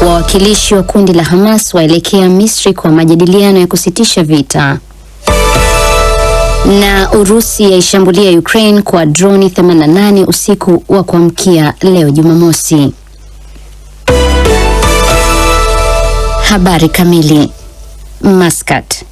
Wawakilishi wa kundi la Hamas waelekea Misri kwa majadiliano ya kusitisha vita. Na Urusi yaishambulia Ukraine kwa droni 88 usiku wa kuamkia leo Jumamosi. Habari kamili. Muscat.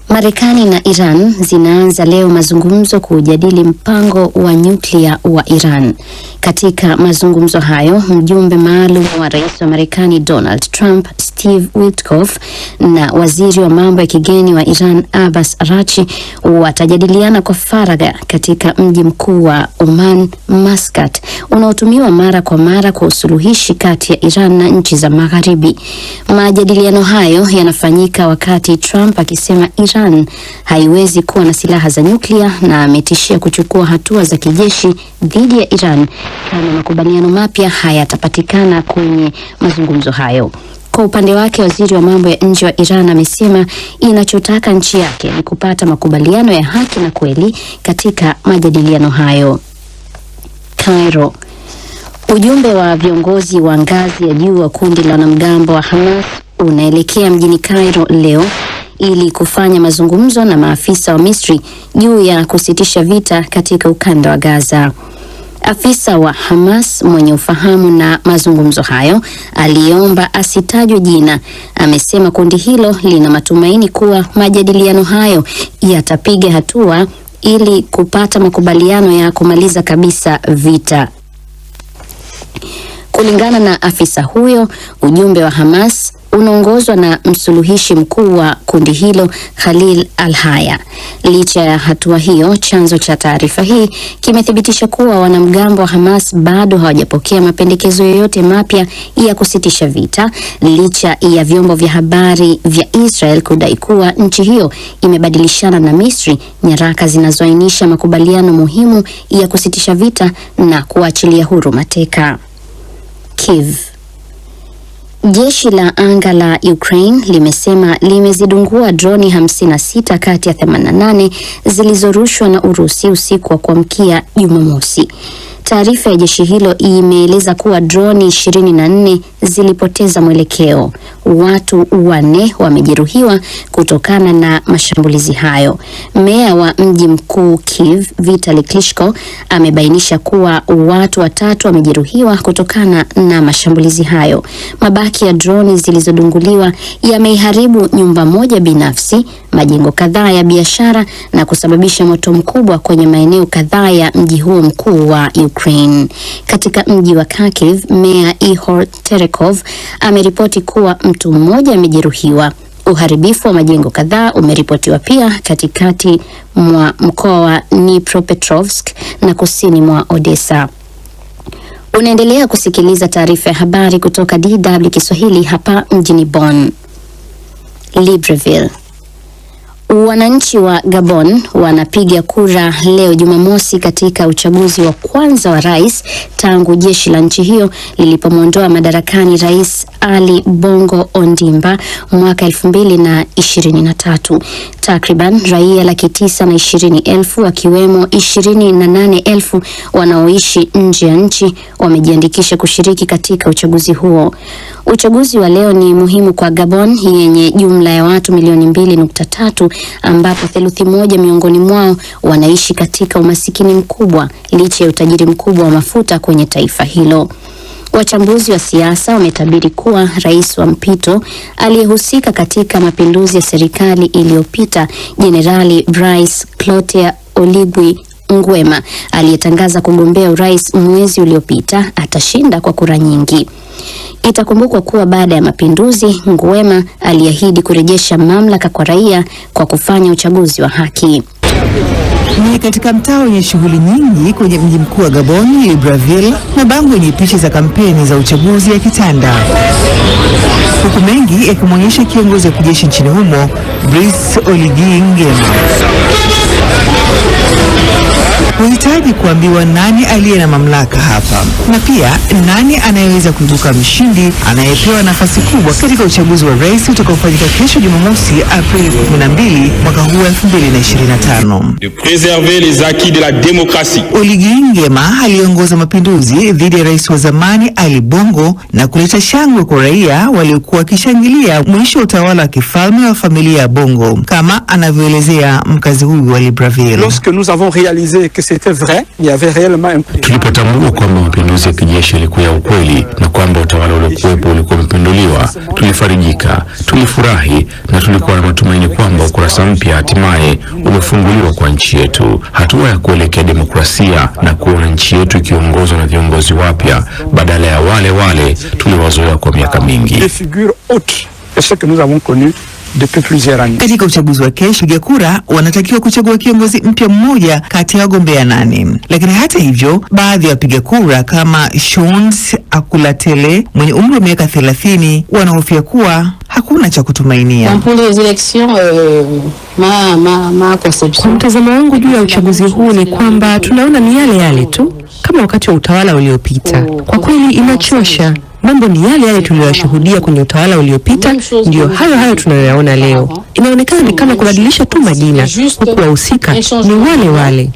Marekani na Iran zinaanza leo mazungumzo kujadili mpango wa nyuklia wa Iran. Katika mazungumzo hayo, mjumbe maalum wa rais wa Marekani Donald Trump, Steve Witkoff, na waziri wa mambo ya kigeni wa Iran Abbas Araghchi watajadiliana kwa faragha katika mji mkuu wa Oman, Muscat, unaotumiwa mara kwa mara kwa usuluhishi kati ya Iran na nchi za Magharibi. Majadiliano hayo yanafanyika wakati Trump akisema Iran haiwezi kuwa na silaha za nyuklia na ametishia kuchukua hatua za kijeshi dhidi ya Iran kama makubaliano mapya hayatapatikana kwenye mazungumzo hayo. Kwa upande wake, waziri wa mambo ya nje wa Iran amesema inachotaka nchi yake ni kupata makubaliano ya haki na kweli katika majadiliano hayo. Cairo. Ujumbe wa viongozi wa ngazi ya juu wa kundi la wanamgambo wa Hamas unaelekea mjini Cairo leo ili kufanya mazungumzo na maafisa wa Misri juu ya kusitisha vita katika ukanda wa Gaza. Afisa wa Hamas mwenye ufahamu na mazungumzo hayo aliomba asitajwe jina, amesema kundi hilo lina matumaini kuwa majadiliano hayo yatapiga hatua ili kupata makubaliano ya kumaliza kabisa vita. Kulingana na afisa huyo, ujumbe wa Hamas unaongozwa na msuluhishi mkuu wa kundi hilo Khalil Al-Haya. Licha ya hatua hiyo, chanzo cha taarifa hii kimethibitisha kuwa wanamgambo wa Hamas bado hawajapokea mapendekezo yoyote mapya ya kusitisha vita, licha ya vyombo vya habari vya Israel kudai kuwa nchi hiyo imebadilishana na Misri nyaraka zinazoainisha makubaliano muhimu ya kusitisha vita na kuachilia huru mateka. Kiev. Jeshi la anga la Ukraine limesema limezidungua droni 56 kati ya 88 zilizorushwa na Urusi usiku wa kuamkia Jumamosi. Taarifa ya jeshi hilo imeeleza kuwa droni 24 zilipoteza mwelekeo. Watu 4 wamejeruhiwa kutokana na mashambulizi hayo. Meya wa mji mkuu Kiev, Vitali Klitschko, amebainisha kuwa watu 3 wamejeruhiwa kutokana na mashambulizi hayo. Mabaki ya droni zilizodunguliwa yameiharibu nyumba moja binafsi, majengo kadhaa ya biashara na kusababisha moto mkubwa kwenye maeneo kadhaa ya mji huo mkuu wa Ukraine. Katika mji wa Kharkiv, Meya Ihor Terekov ameripoti kuwa mtu mmoja amejeruhiwa. Uharibifu wa majengo kadhaa umeripotiwa pia katikati mwa mkoa wa Dnipropetrovsk na kusini mwa Odessa. Unaendelea kusikiliza taarifa ya habari kutoka DW Kiswahili hapa mjini Bonn. Libreville. Wananchi wa Gabon wanapiga kura leo Jumamosi katika uchaguzi wa kwanza wa rais tangu jeshi la nchi hiyo lilipomwondoa madarakani Rais Ali Bongo Ondimba mwaka 2023. Takriban raia 920,000 wakiwemo 28,000 wanaoishi nje ya nchi wamejiandikisha kushiriki katika uchaguzi huo. Uchaguzi wa leo ni muhimu kwa Gabon yenye jumla ya watu milioni 2.3 ambapo theluthi moja miongoni mwao wanaishi katika umasikini mkubwa licha ya utajiri mkubwa wa mafuta kwenye taifa hilo. Wachambuzi wa siasa wametabiri kuwa rais wa mpito aliyehusika katika mapinduzi ya serikali iliyopita, Jenerali Brice Clotaire Oligui Nguema, aliyetangaza kugombea urais mwezi uliopita, atashinda kwa kura nyingi. Itakumbukwa kuwa baada ya mapinduzi, Nguema aliahidi kurejesha mamlaka kwa raia kwa kufanya uchaguzi wa haki. Ni katika mtaa wenye shughuli nyingi kwenye mji mkuu wa Gabon, Libreville, mabango yenye picha za kampeni za uchaguzi ya kitanda, huku mengi yakimwonyesha kiongozi wa kijeshi nchini humo Brice Oligui Nguema. Uhitaji wanahitaji kuambiwa nani aliye na mamlaka hapa, na pia nani anayeweza kuibuka mshindi anayepewa nafasi kubwa katika uchaguzi wa rais utakaofanyika kesho Jumamosi, Aprili 12 mwaka huu 2025. De préserver les acquis de la démocratie. Oligui Nguema aliongoza mapinduzi dhidi ya rais wa zamani Ali Bongo na kuleta shangwe kwa raia waliokuwa wakishangilia mwisho wa utawala wa kifalme wa familia ya Bongo, kama anavyoelezea mkazi huyu wa Libreville. Lorsque nous avons réalisé que c'était vrai, il y avait réellement un... Tulipotambua kwamba mapinduzi ya kijeshi yalikuwa ya ukweli na kwamba utawala uliokuwepo ulikuwa umepinduliwa, tulifarijika, tulifurahi na tulikuwa na matumaini kwamba ukurasa mpya hatimaye umefunguliwa kwa nchi yetu, hatua ya kuelekea demokrasia na kuona nchi yetu ikiongozwa na viongozi wapya badala ya wale wale tuliwazoea kwa miaka mingi. Des figures autres que ce que nous avons connu depuis plusieurs années. Katika uchaguzi wa kesho, wapiga kura wanatakiwa kuchagua kiongozi mpya mmoja kati ya wagombea 8. Lakini hata hivyo, baadhi ya wapiga kura kama Shons Akulatele mwenye umri wa miaka 30 wanahofia kuwa hakuna cha kutumainia. Kwa mtazamo wangu juu ya uchaguzi huu ni kwamba tunaona ni yale yale tu kama wakati wa utawala uliopita. Kwa kweli inachosha. Mambo ni yale yale tuliyoshuhudia kwenye utawala uliopita, ndio hayo tunayoyaona leo. Inaonekana ni kama kubadilisha tu majina, huku wahusika ni wale wale.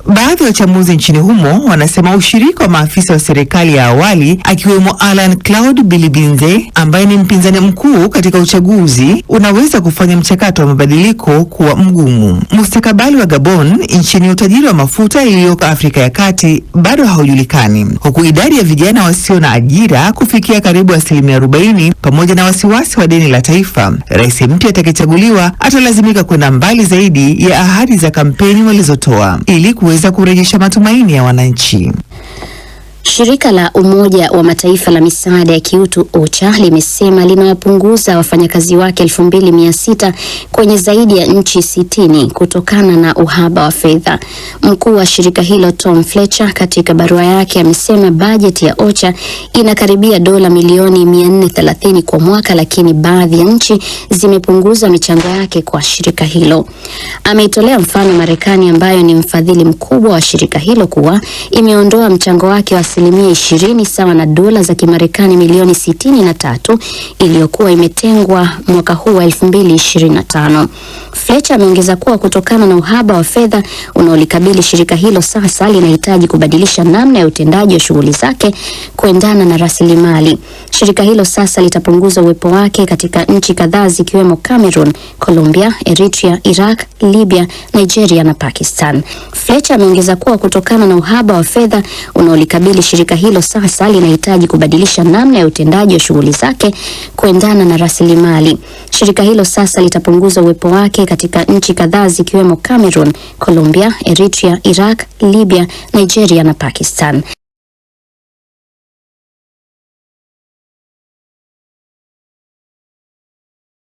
Baadhi ya wachambuzi nchini humo wanasema ushirika wa maafisa wa serikali ya awali akiwemo Alan Claude Bilibinze ambaye ni mpinzani mkuu katika uchaguzi unaweza kufanya mchakato wa mabadiliko kuwa mgumu. Mustakabali wa Gabon nchini utajiri wa mafuta iliyoko Afrika ya Kati bado haujulikani, huku idadi ya vijana wasio na ajira kufikia karibu 40% pamoja na wasiwasi wa deni la taifa. Rais mpya atakayechaguliwa atalazimika kwenda mbali zaidi ya ahadi za kampeni walizotoa ili kuweza kurejesha matumaini ya wananchi. Shirika la Umoja wa Mataifa la misaada ya kiutu OCHA limesema linawapunguza wafanyakazi wake 2600 kwenye zaidi ya nchi 60 kutokana na uhaba wa fedha. Mkuu wa shirika hilo Tom Fletcher katika barua yake amesema bajeti ya OCHA inakaribia dola milioni 430 kwa mwaka, lakini baadhi ya nchi zimepunguza michango yake kwa shirika hilo. Ameitolea mfano Marekani ambayo ni mfadhili mkubwa wa shirika hilo kuwa imeondoa mchango wake wa 20% sawa na dola za Kimarekani milioni 63 iliyokuwa imetengwa mwaka huu wa 2025. Fletcher ameongeza kuwa kutokana na uhaba wa fedha unaolikabili shirika hilo, sasa linahitaji kubadilisha namna ya utendaji wa shughuli zake kuendana na rasilimali. Shirika hilo sasa litapunguza uwepo wake katika nchi kadhaa zikiwemo Cameroon, Colombia, Eritrea, Iraq, Libya, Nigeria na Pakistan. Fletcher ameongeza kuwa kutokana na uhaba wa fedha unaolikabili shirika hilo, sasa linahitaji kubadilisha namna ya utendaji wa shughuli zake kuendana na rasilimali. Shirika hilo sasa litapunguza uwepo wake katika nchi kadhaa zikiwemo Cameroon, Colombia, Eritrea, Iraq, Libya, Nigeria na Pakistan.